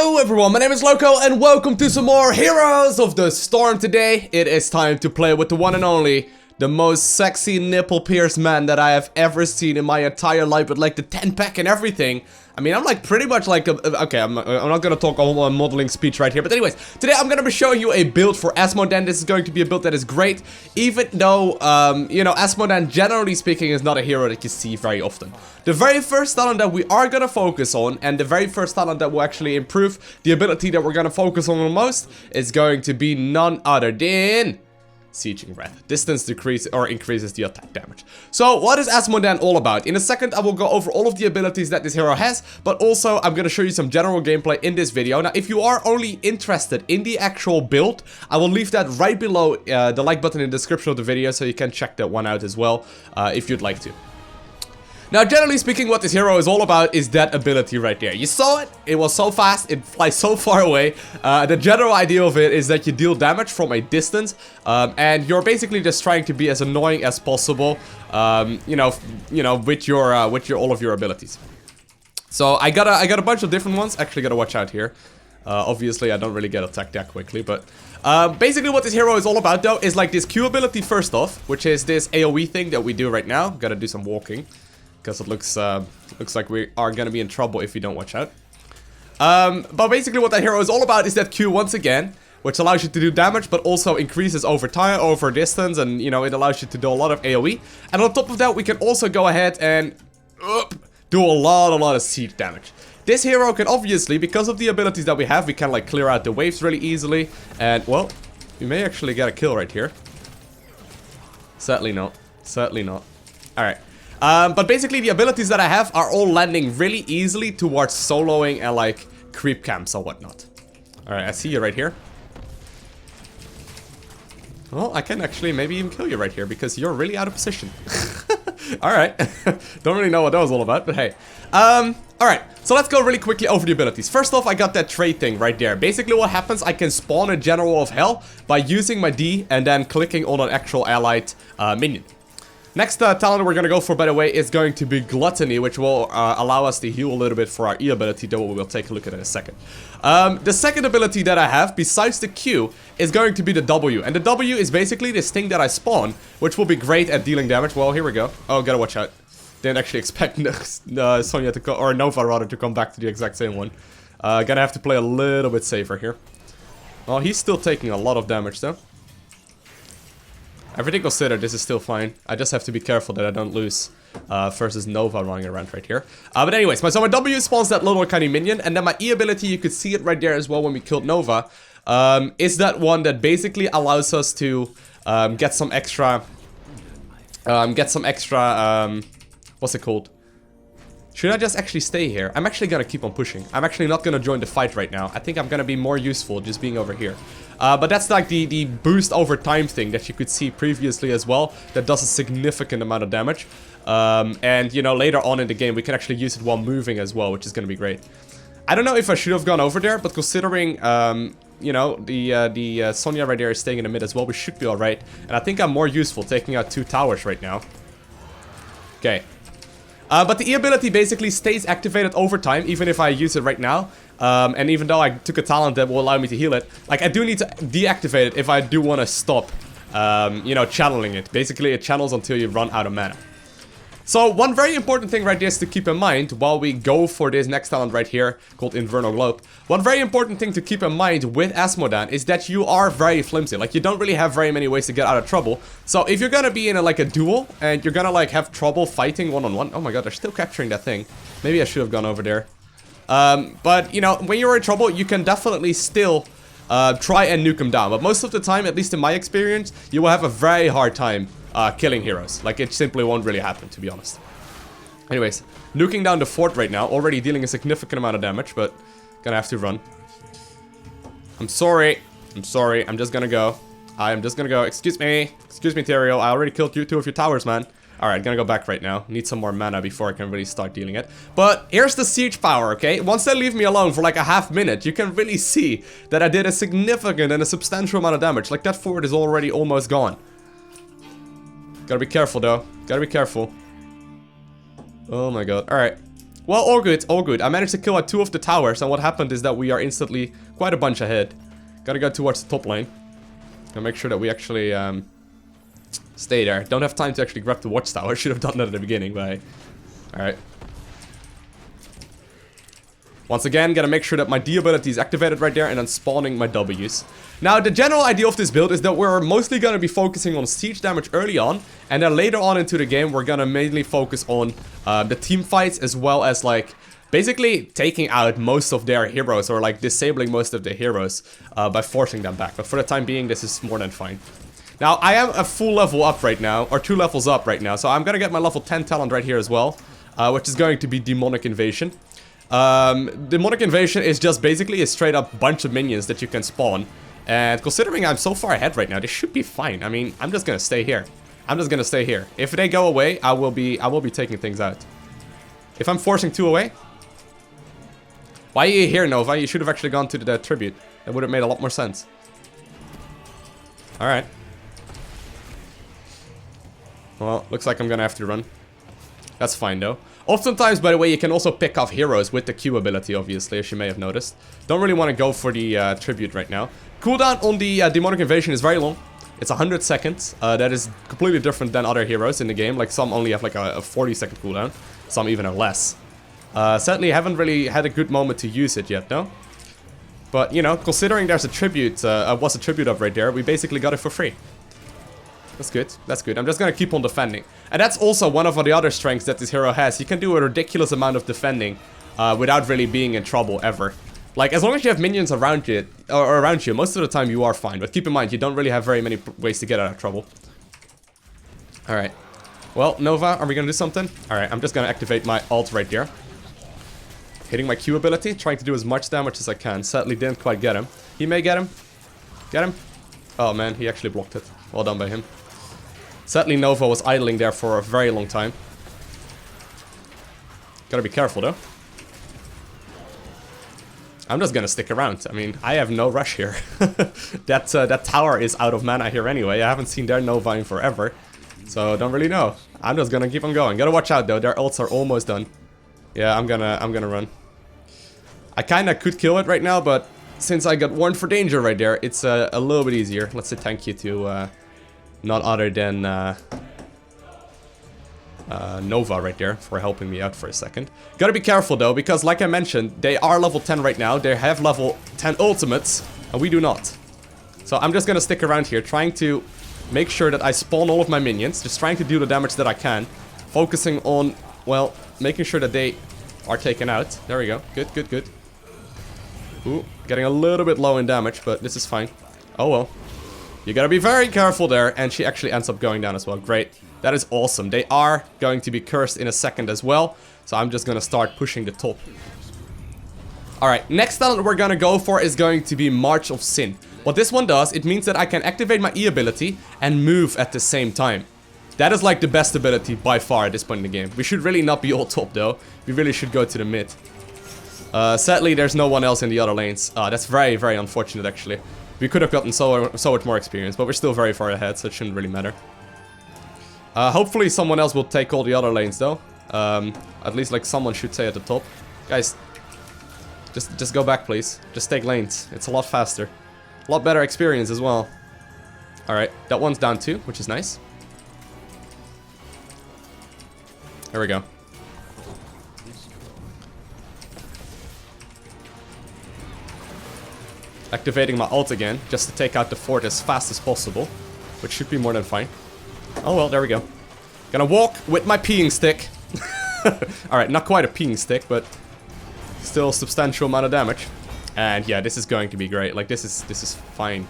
Hello everyone, my name is Lowko and welcome to some more Heroes of the Storm. Today it is time to play with the one and only, the most sexy nipple pierced man that I have ever seen in my entire life, with like the 10-pack and everything. I mean, I'm like pretty much like okay, I'm not gonna talk a whole modeling speech right here, but anyways, today I'm gonna be showing you a build for Azmodan. This is going to be a build that is great, even though, you know, Azmodan, generally speaking, is not a hero that you see very often. The very first talent that we are gonna focus on, and the very first talent that will actually improve the ability that we're gonna focus on the most, is going to be none other than Sieging Breath. Distance decreases or increases the attack damage. So what is Azmodan all about? In a second I will go over all of the abilities that this hero has, but also I'm gonna show you some general gameplay in this video. Now if you are only interested in the actual build, I will leave that right below the like button in the description of the video, so you can check that one out as well if you'd like to. Now, generally speaking, what this hero is all about is that ability right there. You saw it, it was so fast, it flies so far away. The general idea of it is that you deal damage from a distance, and you're basically just trying to be as annoying as possible, you know, with your all of your abilities. So I got a bunch of different ones. Actually, gotta watch out here. Obviously, I don't really get attacked that quickly, but basically what this hero is all about, though, is like this Q ability first off, which is this AoE thing that we do right now. Gotta do some walking, because it looks like we are gonna be in trouble if we don't watch out. But basically what that hero is all about is that Q once again, which allows you to do damage, but also increases over time, over distance, and you know, it allows you to do a lot of AoE. And on top of that, we can also go ahead and do a lot of siege damage. This hero can obviously, because of the abilities that we have, we can like clear out the waves really easily. And well, we may actually get a kill right here. Sadly not. Sadly not. Alright. But basically the abilities that I have are all landing really easily towards soloing and like creep camps or whatnot. Alright, I see you right here. Well, I can actually maybe even kill you right here because you're really out of position. Alright. Don't really know what that was all about, but hey. Alright, so let's go really quickly over the abilities. First off, I got that trade thing right there. Basically what happens, I can spawn a General of Hell by using my D and then clicking on an actual allied minion. Next talent we're gonna go for, by the way, is going to be Gluttony, which will allow us to heal a little bit for our E ability, though we'll take a look at it in a second. The second ability that I have, besides the Q, is going to be the W. And the W is basically this thing that I spawn, which will be great at dealing damage. Well, here we go. Oh, gotta watch out. Didn't actually expect Sonya to go, or Nova rather, to come back to the exact same one. Gonna have to play a little bit safer here. Well, he's still taking a lot of damage, though. Everything considered, this is still fine. I just have to be careful that I don't lose versus Nova running around right here. But anyways, so my W spawns that little tiny minion, and then my E ability, you could see it right there as well when we killed Nova, is that one that basically allows us to get some extra, what's it called? Should I just actually stay here? I'm actually gonna keep on pushing. I'm actually not gonna join the fight right now. I think I'm gonna be more useful just being over here. But that's like the boost over time thing that you could see previously as well. That does a significant amount of damage. And, you know, later on in the game, we can actually use it while moving as well, which is gonna be great. I don't know if I should have gone over there, but considering, you know, the Sonya right there is staying in the mid as well, we should be alright. And I think I'm more useful taking out 2 towers right now. Okay. But the E ability basically stays activated over time, even if I use it right now. And even though I took a talent that will allow me to heal it, like I do need to deactivate it if I do want to stop, you know, channeling it. Basically, it channels until you run out of mana. So one very important thing right there is to keep in mind while we go for this next talent right here called Infernal Globe. One very important thing to keep in mind with Azmodan is that you are very flimsy. Like, you don't really have very many ways to get out of trouble. So if you're gonna be in like a duel and you're gonna like have trouble fighting one-on-one. Oh my god, they're still capturing that thing. Maybe I should have gone over there. But you know, when you're in trouble, you can definitely still try and nuke them down. But most of the time, at least in my experience, you will have a very hard time killing heroes. Like, it simply won't really happen, to be honest. Anyways, nuking down the fort right now, already dealing a significant amount of damage, but gonna have to run. I'm sorry, I'm just gonna go. Excuse me, Tyrael, I already killed 2 of your towers, man. Alright, gonna go back right now. Need some more mana before I can really start dealing it. But here's the siege power, okay? Once they leave me alone for like a half minute, you can really see that I did a significant and a substantial amount of damage. Like, that fort is already almost gone. Gotta be careful, though. Gotta be careful. Oh my god. Alright. Well, all good, all good. I managed to kill out 2 of the towers, and what happened is that we are instantly quite a bunch ahead. Gotta go towards the top lane. And make sure that we actually, stay there. Don't have time to actually grab the watchtower. Should have done that at the beginning, but... Alright. Once again, gotta make sure that my D ability is activated right there and then spawning my W's. Now, the general idea of this build is that we're mostly gonna be focusing on siege damage early on, and then later on into the game, we're gonna mainly focus on the team fights as well as, like, basically taking out most of their heroes or, like, disabling most of their heroes by forcing them back. But for the time being, this is more than fine. Now, I am a full level up right now, or 2 levels up right now, so I'm gonna get my level 10 talent right here as well, which is going to be Demonic Invasion. Demonic Invasion is just basically a straight up bunch of minions that you can spawn. And considering I'm so far ahead right now, this should be fine. I mean, I'm just gonna stay here. I'm just gonna stay here. If they go away, I will be taking things out. If I'm forcing 2 away... Why are you here, Nova? You should have actually gone to the tribute. That would have made a lot more sense. Alright. Well, looks like I'm gonna have to run. That's fine though. Oftentimes, by the way, you can also pick off heroes with the Q ability, obviously, as you may have noticed. Don't really want to go for the tribute right now. Cooldown on the Demonic Invasion is very long. It's 100 seconds. That is completely different than other heroes in the game. Like, some only have like a 40-second cooldown. Some even are less. Sadly, I haven't really had a good moment to use it yet, no? But, you know, considering there's a tribute, was a tribute up right there, we basically got it for free. That's good, that's good. I'm just gonna keep on defending. And that's also one of the other strengths that this hero has. He can do a ridiculous amount of defending without really being in trouble ever. Like, as long as you have minions around you, most of the time you are fine. But keep in mind, you don't really have very many ways to get out of trouble. Alright. Well, Nova, are we gonna do something? Alright, I'm just gonna activate my ult right there. Hitting my Q ability, trying to do as much damage as I can. Sadly, didn't quite get him. He may get him. Get him? Oh man, he actually blocked it. Well done by him. Sadly, Nova was idling there for a very long time. Gotta be careful, though. I'm just gonna stick around. I mean, I have no rush here. That tower is out of mana here anyway. I haven't seen their Nova in forever. So, don't really know. I'm just gonna keep on going. Gotta watch out, though. Their ults are almost done. Yeah, I'm gonna run. I kinda could kill it right now, but since I got warned for danger right there, it's a little bit easier. Let's say thank you to... None other than Nova right there for helping me out for a second. Gotta be careful though, because like I mentioned, they are level 10 right now. They have level 10 ultimates, and we do not. So I'm just gonna stick around here, trying to make sure that I spawn all of my minions. Just trying to do the damage that I can. Focusing on, well, making sure that they are taken out. There we go. Good, good, good. Ooh, getting a little bit low in damage, but this is fine. Oh well. You gotta be very careful there, and she actually ends up going down as well. Great. That is awesome. They are going to be cursed in a second as well, so I'm just gonna start pushing the top. Alright, next talent we're gonna go for is going to be March of Sin. What this one does, it means that I can activate my E ability and move at the same time. That is like the best ability by far at this point in the game. We should really not be all top though. We really should go to the mid. Sadly, there's no one else in the other lanes. That's very, very unfortunate actually. We could have gotten so much more experience, but we're still very far ahead, so it shouldn't really matter. Hopefully someone else will take all the other lanes, though. At least, like, someone should stay at the top. Guys, just go back, please. Just take lanes. It's a lot faster. A lot better experience as well. Alright, that one's down too, which is nice. There we go. Activating my ult again, just to take out the fort as fast as possible. Which should be more than fine. Oh well, there we go. Gonna walk with my peeing stick. Alright, not quite a peeing stick, but still a substantial amount of damage. And yeah, this is going to be great. Like, this is fine.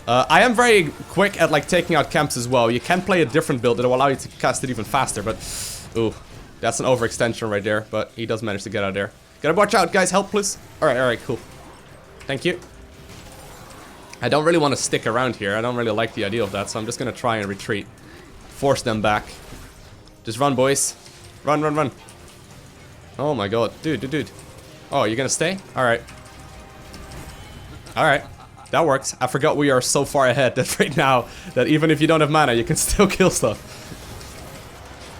I am very quick at, like, taking out camps as well. You can play a different build that will allow you to cast it even faster, but... Ooh, that's an overextension right there, but he does manage to get out there. Gotta watch out, guys. Help, please. Alright, cool. Thank you. I don't really want to stick around here. I don't really like the idea of that, so I'm just gonna try and retreat. Force them back. Just run, boys. Run, run, run. Oh my god. Dude. Oh, you're gonna stay? Alright. Alright. That works. I forgot we are so far ahead that right now, that even if you don't have mana, you can still kill stuff.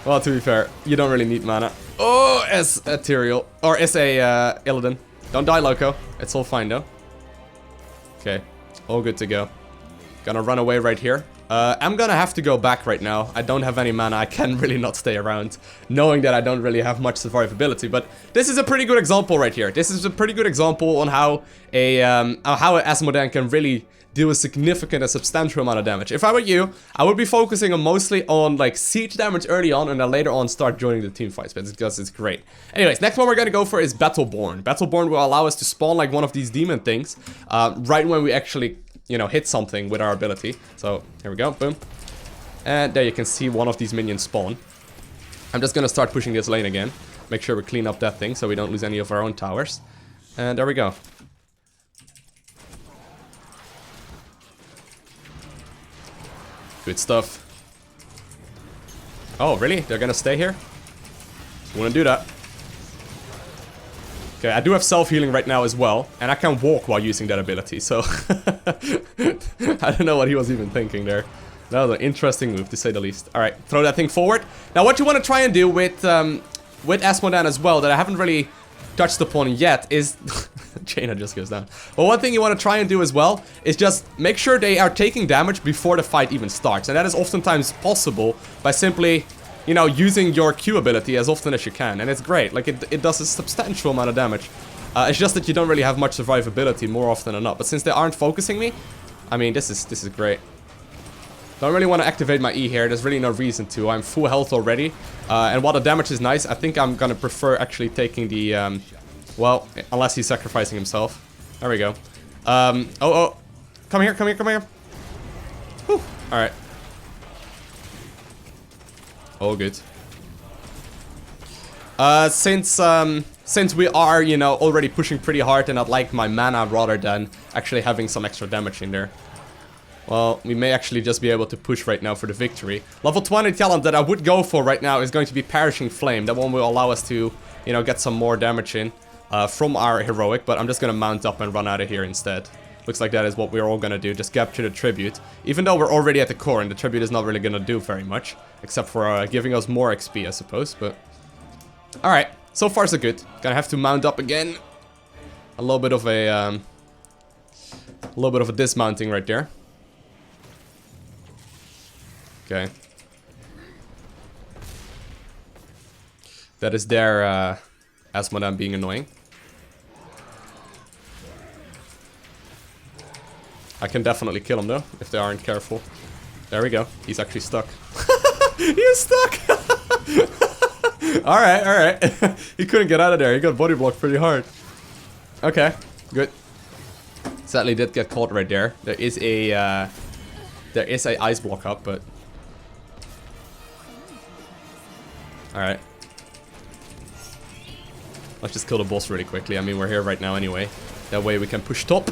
Well, to be fair, you don't really need mana. Oh, S Ethereal. Or S.A. Illidan. Don't die, Lowko. It's all fine, though. Okay. All good to go. Gonna run away right here. I'm gonna have to go back right now. I don't have any mana. I can really not stay around, knowing that I don't really have much survivability. But this is a pretty good example right here. This is a pretty good example on how an Azmodan can really do a significant and substantial amount of damage. If I were you, I would be focusing on mostly on like siege damage early on, and then later on start joining the team fights, because it's great. Anyways, next one we're gonna go for is Battleborn. Battleborn will allow us to spawn like one of these demon things right when we actually, you know, hit something with our ability. So here we go, boom. And there you can see one of these minions spawn. I'm just gonna start pushing this lane again. Make sure we clean up that thing so we don't lose any of our own towers. And there we go. Good stuff. Oh, really? They're gonna stay here? Wouldn't do that. Okay, I do have self-healing right now as well, and I can walk while using that ability, so I don't know what he was even thinking there. That was an interesting move, to say the least. Alright, throw that thing forward. Now, what you want to try and do with Azmodan as well, that I haven't really touched upon yet, is... Jaina just goes down. But one thing you want to try and do as well, is just make sure they are taking damage before the fight even starts. And that is oftentimes possible by simply... you know, using your Q ability as often as you can, and it's great. Like, it does a substantial amount of damage. It's just that you don't really have much survivability more often than not. But since they aren't focusing me, I mean, this is great. Don't really want to activate my E here. There's really no reason to. I'm full health already. And while the damage is nice, I think I'm gonna prefer actually taking the, well, unless he's sacrificing himself. There we go. Oh. Come here. Whew. Alright. All good. Since we are, you know, already pushing pretty hard, and I'd like my mana rather than actually having some extra damage in there. Well, we may actually just be able to push right now for the victory. Level 20 talent that I would go for right now is going to be Perishing Flame. That one will allow us to, you know, get some more damage in from our heroic, but I'm just gonna mount up and run out of here instead. Looks like that is what we're all gonna do, just capture the tribute. Even though we're already at the core, and the tribute is not really gonna do very much. Except for giving us more XP, I suppose, but... Alright, so far so good. Gonna have to mount up again. A little bit of a dismounting right there. Okay. That is their Azmodan being annoying. I can definitely kill him though, if they aren't careful. There we go. He's actually stuck. He is stuck! Alright. He couldn't get out of there. He got body blocked pretty hard. Okay, good. Sadly did get caught right there. There is a ice block up, but... Alright. Let's just kill the boss really quickly. I mean, we're here right now anyway. That way we can push top.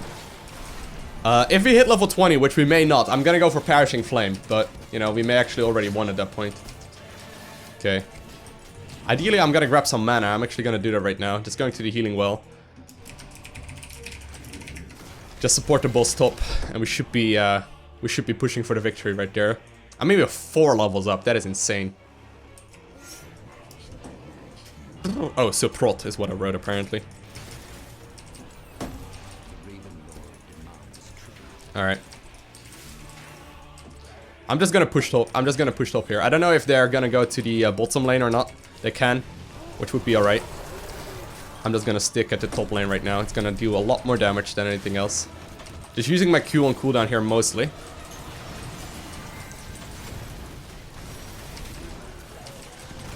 If we hit level 20, which we may not, I'm gonna go for Perishing Flame, but, you know, we may actually already won at that point. Okay. Ideally, I'm gonna grab some mana. I'm actually gonna do that right now. Just going to the healing well. Just support the boss top, and we should be pushing for the victory right there. I mean, we're 4 levels up. That is insane. Oh, Suprot is what I wrote, apparently. Alright. I'm just gonna push top here. I don't know if they're gonna go to the bottom lane or not. They can, which would be alright. I'm just gonna stick at the top lane right now. It's gonna do a lot more damage than anything else. Just using my Q on cooldown here mostly.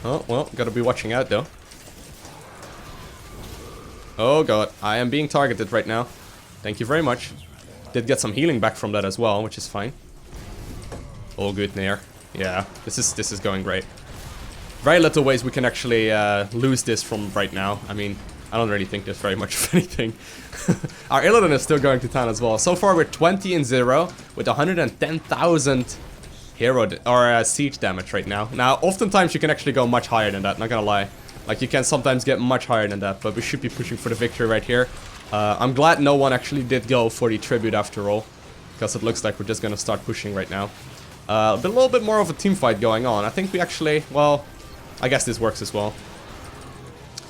Oh, well, gotta be watching out though. Oh god, I am being targeted right now. Thank you very much. Did get some healing back from that as well, which is fine. All good there. Yeah, this is going great. Very little ways we can actually lose this from right now. I mean, I don't really think there's very much of anything. Our Illidan is still going to town as well. So far we're 20-0 with 110,000 hero or siege damage right now. Now, oftentimes you can actually go much higher than that, not gonna lie. Like, you can sometimes get much higher than that, but we should be pushing for the victory right here. I'm glad no one actually did go for the tribute after all, because it looks like we're just gonna start pushing right now. A little bit more of a team fight going on. I think we actually, well, I guess this works as well.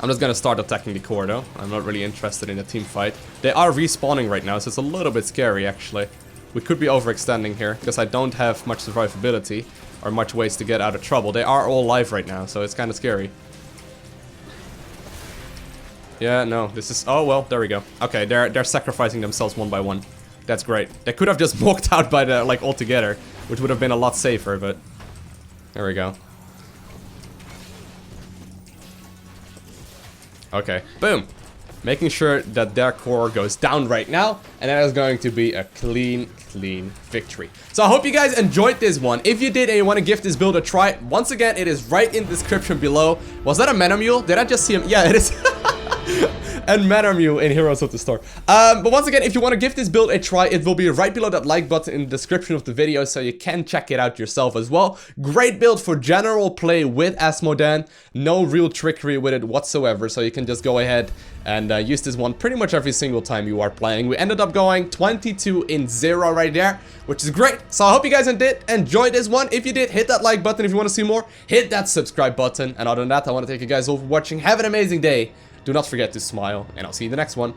I'm just gonna start attacking the core though. I'm not really interested in a team fight. They are respawning right now, so it's a little bit scary actually. We could be overextending here, because I don't have much survivability or much ways to get out of trouble. They are all live right now, so it's kind of scary. Yeah, no, this is... Oh, well, there we go. Okay, they're sacrificing themselves one by one. That's great. They could have just walked out by the, like, altogether, which would have been a lot safer, but... There we go. Okay, boom. Making sure that their core goes down right now, and that is going to be a clean victory. So I hope you guys enjoyed this one. If you did and you want to give this build a try, once again, it is right in the description below. Was that a mana mule? Did I just see him? Yeah, it is. And mana mule in Heroes of the Storm. But once again, if you want to give this build a try, it will be right below that like button in the description of the video, so you can check it out yourself as well. Great build for general play with Azmodan. No real trickery with it whatsoever, so you can just go ahead and use this one pretty much every single time you are playing. We ended up going 22-0 right there, which is great. So I hope you guys did enjoy this one. If you did, hit that like button. If you want to see more, hit that subscribe button. And other than that, I want to thank you guys all for watching. Have an amazing day. Do not forget to smile, and I'll see you in the next one.